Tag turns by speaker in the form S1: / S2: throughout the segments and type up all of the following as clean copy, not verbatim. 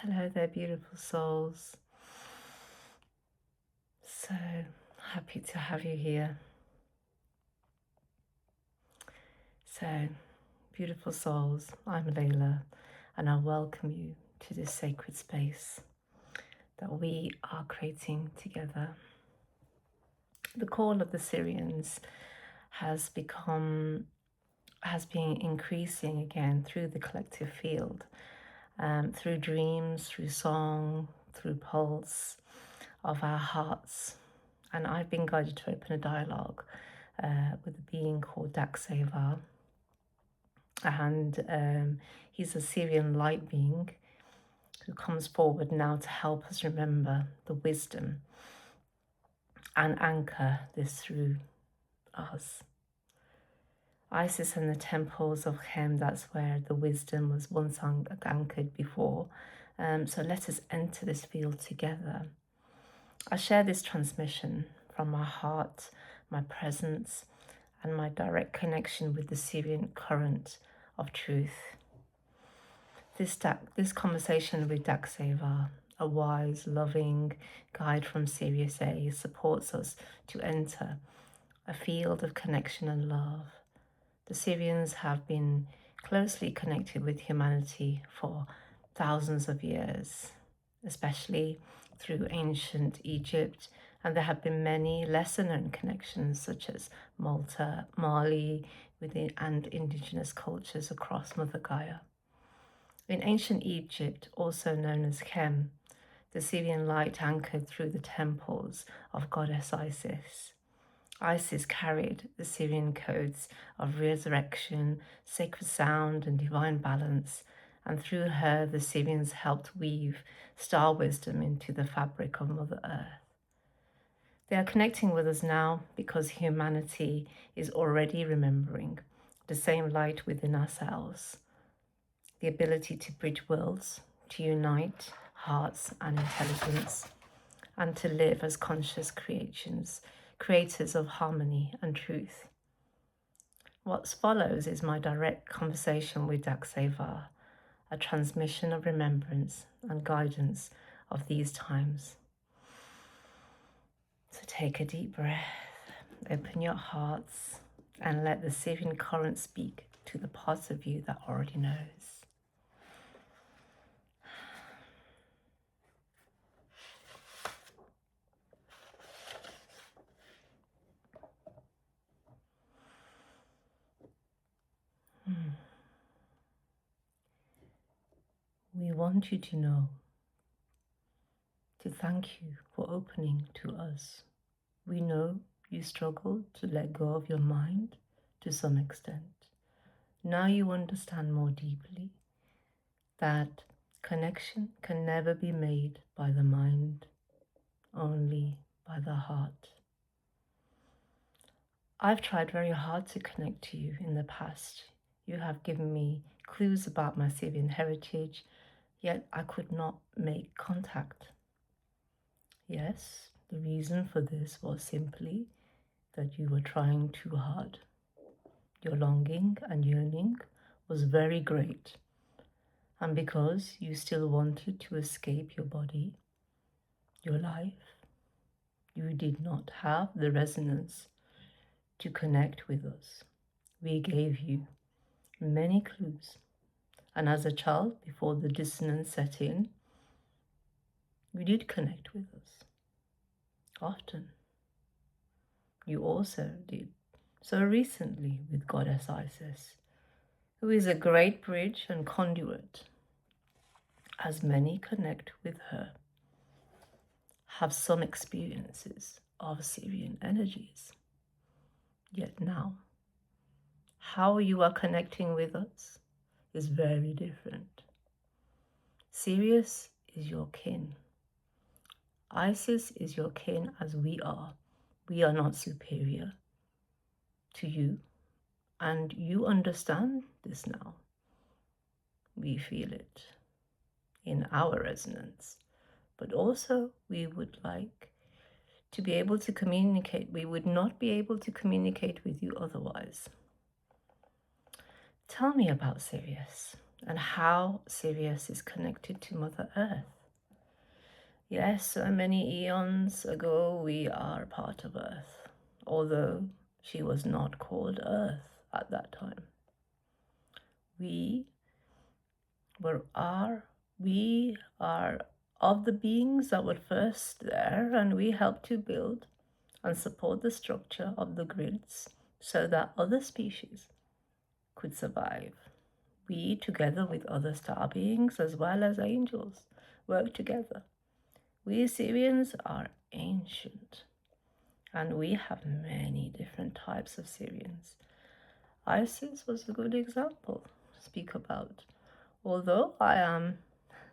S1: Hello there, beautiful souls. So happy to have you here. So, beautiful souls, I'm Layla, and I welcome you to this sacred space that we are creating together. The call of the Sirians has been increasing again through the collective field, through dreams, through song, through pulse of our hearts. And I've been guided to open a dialogue with a being called Daxay Va. And he's a Sirian light being who comes forward now to help us remember the wisdom and anchor this through us. Isis and the temples of Hem, that's where the wisdom was once anchored before. So let us enter this field together. I share this transmission from my heart, my presence, and my direct connection with the Sirian current of truth. This conversation with Daxay Va, a wise, loving guide from Sirius A, supports us to enter a field of connection and love. The Sirians have been closely connected with humanity for thousands of years, especially through ancient Egypt, and there have been many lesser-known connections such as Malta, Mali, and indigenous cultures across Mother Gaia. In ancient Egypt, also known as Kem, the Sirian light anchored through the temples of goddess Isis. Isis carried the Sirian codes of resurrection, sacred sound, and divine balance, and through her the Sirians helped weave star wisdom into the fabric of Mother Earth. They are connecting with us now because humanity is already remembering the same light within ourselves, the ability to bridge worlds, to unite hearts and intelligence, and to live as conscious creators of harmony and truth. What follows is my direct conversation with Daxay Va, a transmission of remembrance and guidance of these times. So take a deep breath, open your hearts, and let the Sirian current speak to the parts of you that already knows. We want you to know, to thank you for opening to us. We know you struggled to let go of your mind to some extent. Now you understand more deeply that connection can never be made by the mind, only by the heart. I've tried very hard to connect to you in the past. You have given me clues about my Sirian heritage, yet I could not make contact. Yes, the reason for this was simply that you were trying too hard. Your longing and yearning was very great, and because you still wanted to escape your body, your life, you did not have the resonance to connect with us. We gave you many clues, and as a child, before the dissonance set in, you did connect with us often. You also did so recently with Goddess Isis, who is a great bridge and conduit, as many connect with her, have some experiences of Sirian energies. Yet now, how you are connecting with us is very different. Sirius is your kin. Isis is your kin as we are. We are not superior to you, and you understand this now. We feel it in our resonance, but also we would like to be able to communicate. We would not be able to communicate with you otherwise. Tell me about Sirius and how Sirius is connected to Mother Earth. Yes, so many eons ago we are part of Earth, although she was not called Earth at that time. We are of the beings that were first there, and we helped to build and support the structure of the grids so that other species could survive. We, together with other star beings as well as angels, work together. We Sirians are ancient, and we have many different types of Sirians. Isis was a good example to speak about. Although I am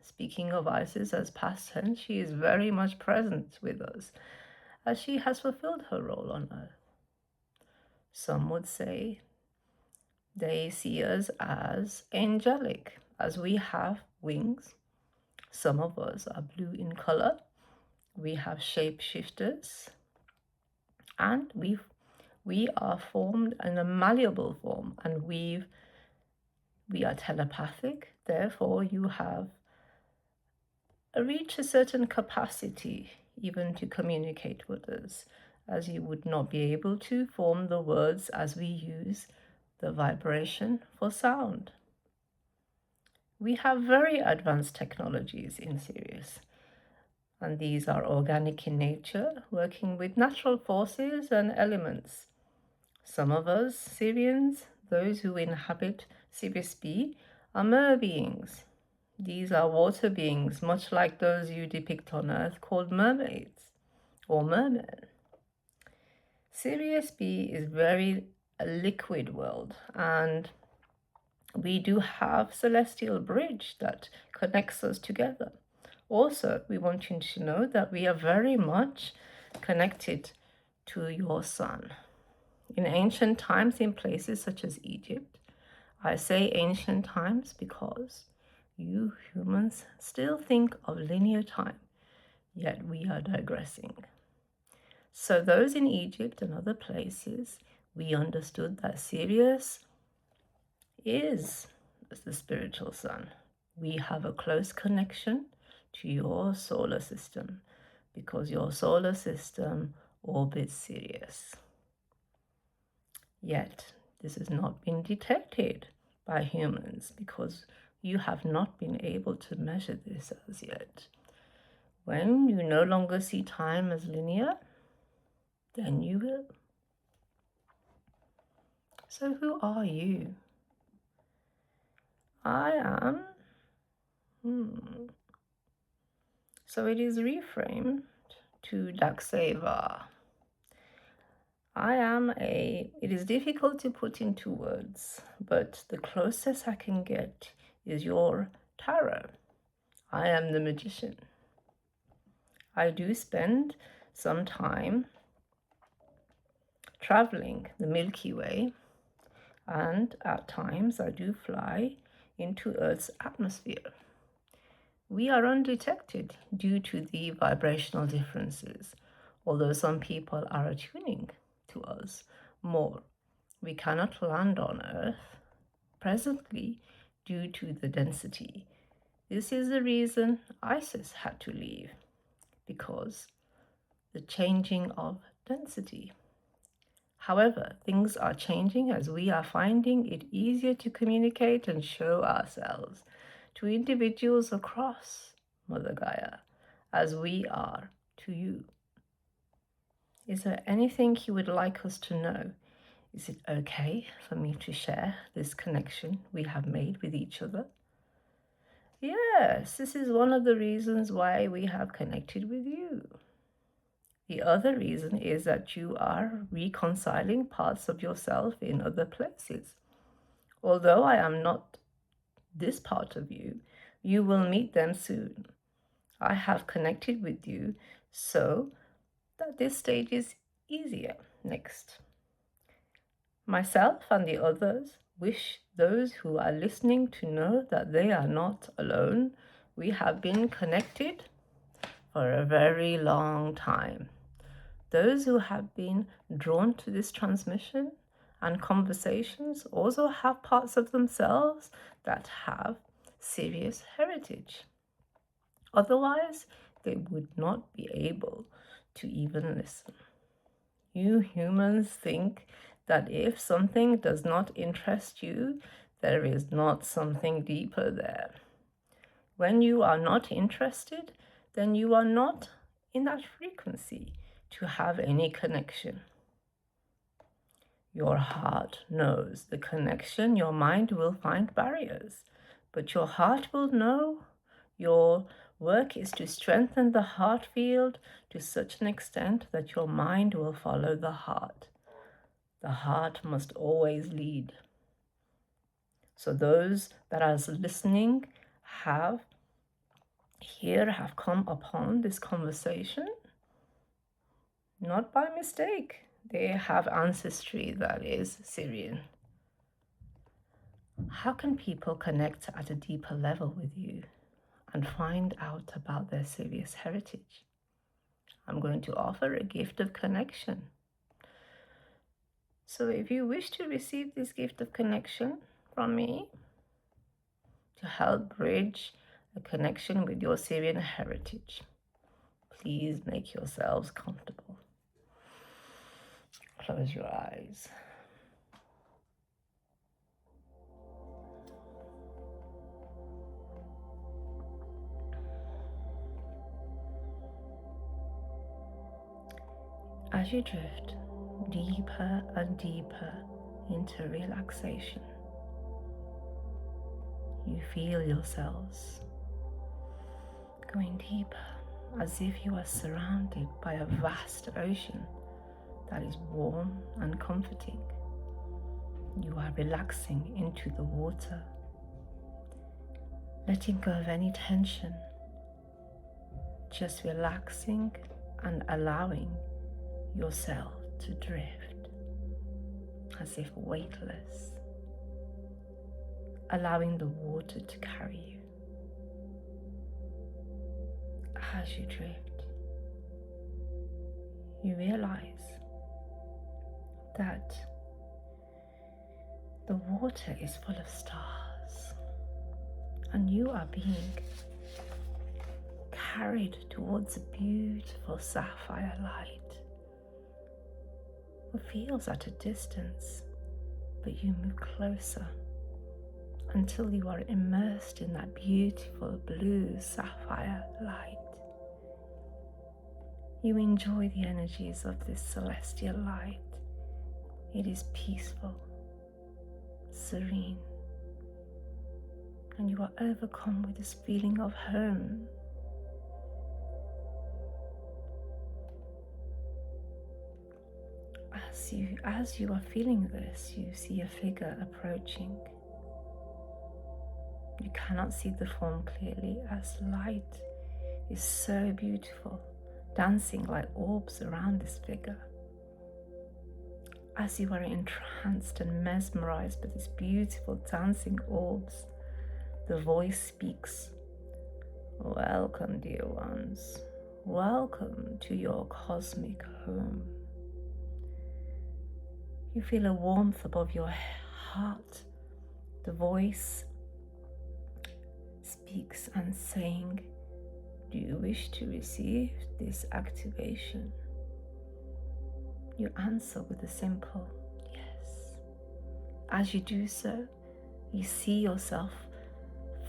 S1: speaking of Isis as past tense, she is very much present with us, as she has fulfilled her role on Earth. Some would say they see us as angelic, as we have wings. Some of us are blue in color. We have shapeshifters, and we are formed in a malleable form, and we are telepathic. Therefore, you have reach a certain capacity even to communicate with us, as you would not be able to form the words as we use the vibration for sound. We have very advanced technologies in Sirius, and these are organic in nature, working with natural forces and elements. Some of us, Sirians, those who inhabit Sirius B, are mer beings. These are water beings, much like those you depict on Earth, called mermaids or mermen. Sirius B is very a liquid world, and we do have celestial bridge that connects us together. Also, we want you to know that we are very much connected to your sun. In ancient times, in places such as Egypt, I say ancient times because you humans still think of linear time, yet we are digressing. So those in Egypt and other places, we understood that Sirius is the spiritual sun. We have a close connection to your solar system because your solar system orbits Sirius. Yet, this has not been detected by humans because you have not been able to measure this as yet. When you no longer see time as linear, then you will. So who are you? I am. So it is reframed to Daxay Va. It is difficult to put into words, but the closest I can get is your tarot. I am the magician. I do spend some time traveling the Milky Way, and at times I do fly into Earth's atmosphere. We are undetected due to the vibrational differences, although some people are attuning to us more. We cannot land on Earth presently due to the density. This is the reason Isis had to leave, because the changing of density. However, things are changing as we are finding it easier to communicate and show ourselves to individuals across Mother Gaia as we are to you. Is there anything you would like us to know? Is it okay for me to share this connection we have made with each other? Yes, this is one of the reasons why we have connected with you. The other reason is that you are reconciling parts of yourself in other places. Although I am not this part of you, you will meet them soon. I have connected with you so that this stage is easier next. Myself and the others wish those who are listening to know that they are not alone. We have been connected for a very long time. Those who have been drawn to this transmission and conversations also have parts of themselves that have Sirius heritage. Otherwise, they would not be able to even listen. You humans think that if something does not interest you, there is not something deeper there. When you are not interested, then you are not in that frequency to have any connection. Your heart knows the connection. Your mind will find barriers, but your heart will know. Your work is to strengthen the heart field to such an extent that your mind will follow the heart. The heart must always lead. So those that are listening have come upon this conversation, not by mistake. They have ancestry that is Sirian. How can people connect at a deeper level with you and find out about their Sirius heritage? I'm going to offer a gift of connection. So if you wish to receive this gift of connection from me to help bridge a connection with your Sirian heritage, please make yourselves comfortable. Close your eyes. As you drift deeper and deeper into relaxation, you feel yourselves going deeper, as if you are surrounded by a vast ocean that is warm and comforting. You are relaxing into the water, letting go of any tension, just relaxing and allowing yourself to drift as if weightless, allowing the water to carry you. As you drift, you realize that the water is full of stars and you are being carried towards a beautiful sapphire light. It feels at a distance, but you move closer until you are immersed in that beautiful blue sapphire light. You enjoy the energies of this celestial light. It is peaceful, serene, and you are overcome with this feeling of home. As you are feeling this, you see a figure approaching. You cannot see the form clearly as light is so beautiful, dancing like orbs around this figure. As you are entranced and mesmerized by these beautiful dancing orbs, the voice speaks. Welcome, dear ones. Welcome to your cosmic home. You feel a warmth above your heart. The voice speaks and saying, do you wish to receive this activation? You answer with a simple yes. As you do so, you see yourself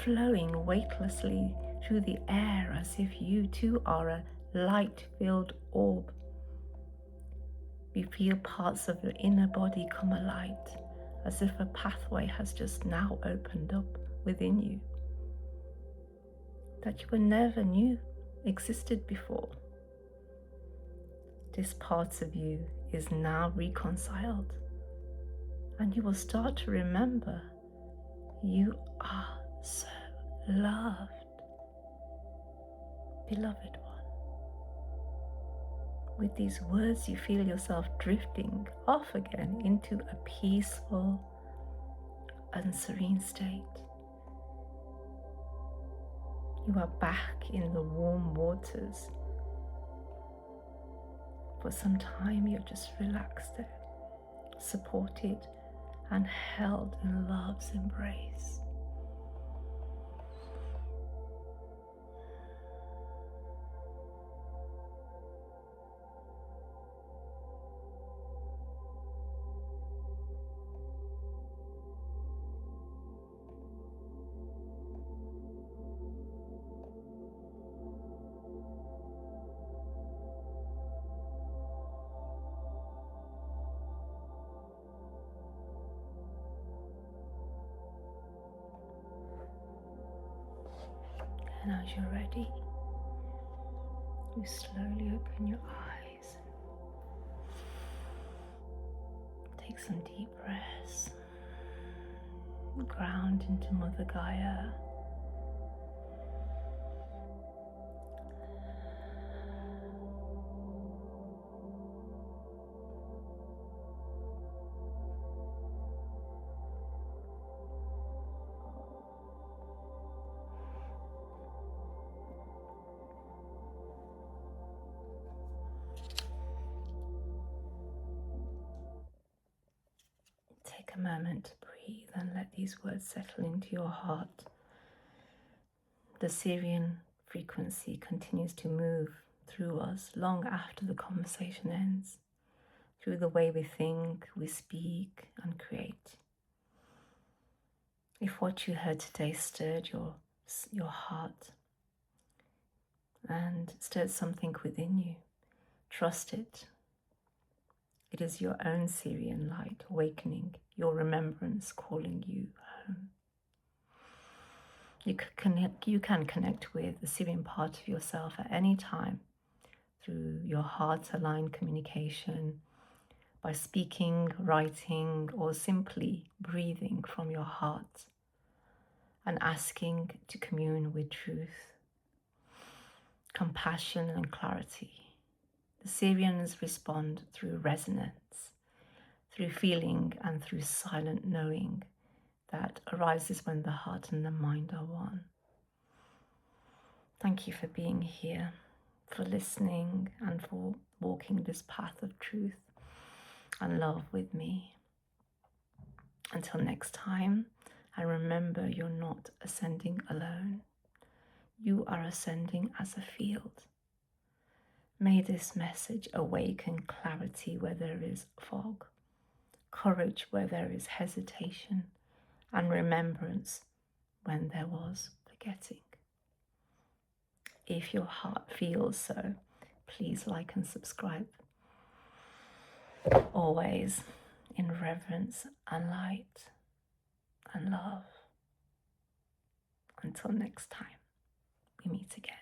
S1: flowing weightlessly through the air as if you too are a light-filled orb. You feel parts of your inner body come alight, as if a pathway has just now opened up within you that you never knew existed before. This part of you is now reconciled, and you will start to remember you are so loved, beloved one. With these words, you feel yourself drifting off again into a peaceful and serene state. You are back in the warm waters. For some time, you're just relaxed there, supported and held in love's embrace. And as you're ready, you slowly open your eyes. Take some deep breaths. Ground into Mother Gaia. Take a moment to breathe and let these words settle into your heart. The Sirian frequency continues to move through us long after the conversation ends, through the way we think, we speak, and create. If what you heard today stirred your heart and stirred something within you, trust it. It is your own Sirian light awakening, your remembrance calling you home. You can connect with the Sirian part of yourself at any time through your heart-aligned communication, by speaking, writing, or simply breathing from your heart and asking to commune with truth, compassion, and clarity. The Sirians respond through resonance, through feeling, and through silent knowing that arises when the heart and the mind are one. Thank you for being here, for listening, and for walking this path of truth and love with me. Until next time, and remember, you're not ascending alone. You are ascending as a field. May this message awaken clarity where there is fog, courage where there is hesitation, and remembrance when there was forgetting. If your heart feels so, please like and subscribe. Always in reverence and light and love. Until next time, we meet again.